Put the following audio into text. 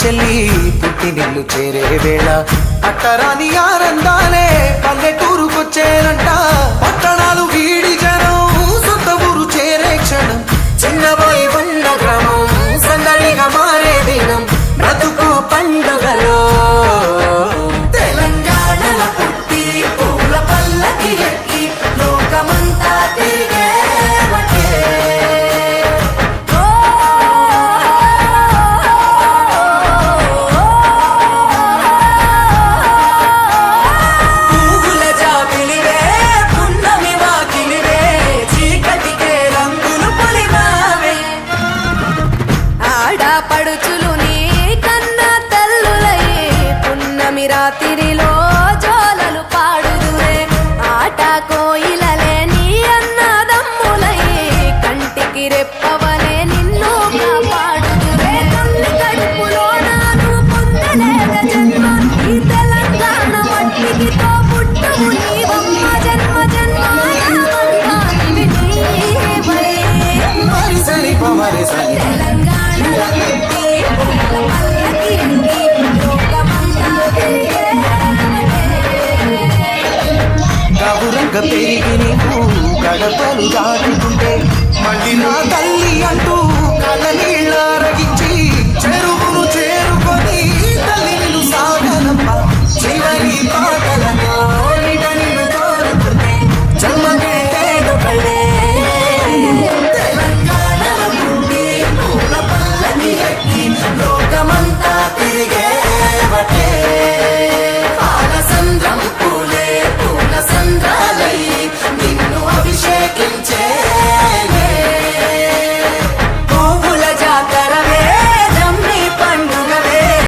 చెల్లి పుట్టినిల్లు చేరే వేళ అట్టరాని ఆనందాలే పల్లెటూరుకొచ్చేనంట. పట్టణాలు వీడి జనం సొంత ఊరు చేరే క్షణం, చిన్నబోయి బండ గ్రామం సందడిగా మారే దినం, బ్రతుకు పండుగలో తెలంగాణల పుట్టి పూల పల్లకి ఎక్కి లోకమంతా తిరిగే పడుచులు నీ కన్నా తల్లులయ్యే పున్నమి రాత్రిలో జోలలు పాడుదురే. ఆట కోయిలలే నీ అన్నదమ్ములయ్యే కంటికి రెప్పవలే నిన్ను కాపాడుదురే. తల్లి కడుపులో నాను పొందలేద జన్మ, ఈ తెలంగాణ మట్టికి తో పుట్టువు నీవమ్మ. జన్మ జన్మాల బంధానివి నీవే. గబురంగ పెరిగి నీకు గడపలు దాటుతుంటే మళ్ళీ నా తల్లి అంటూ కళ్ళ నీళ్ళ రగించి చెరువు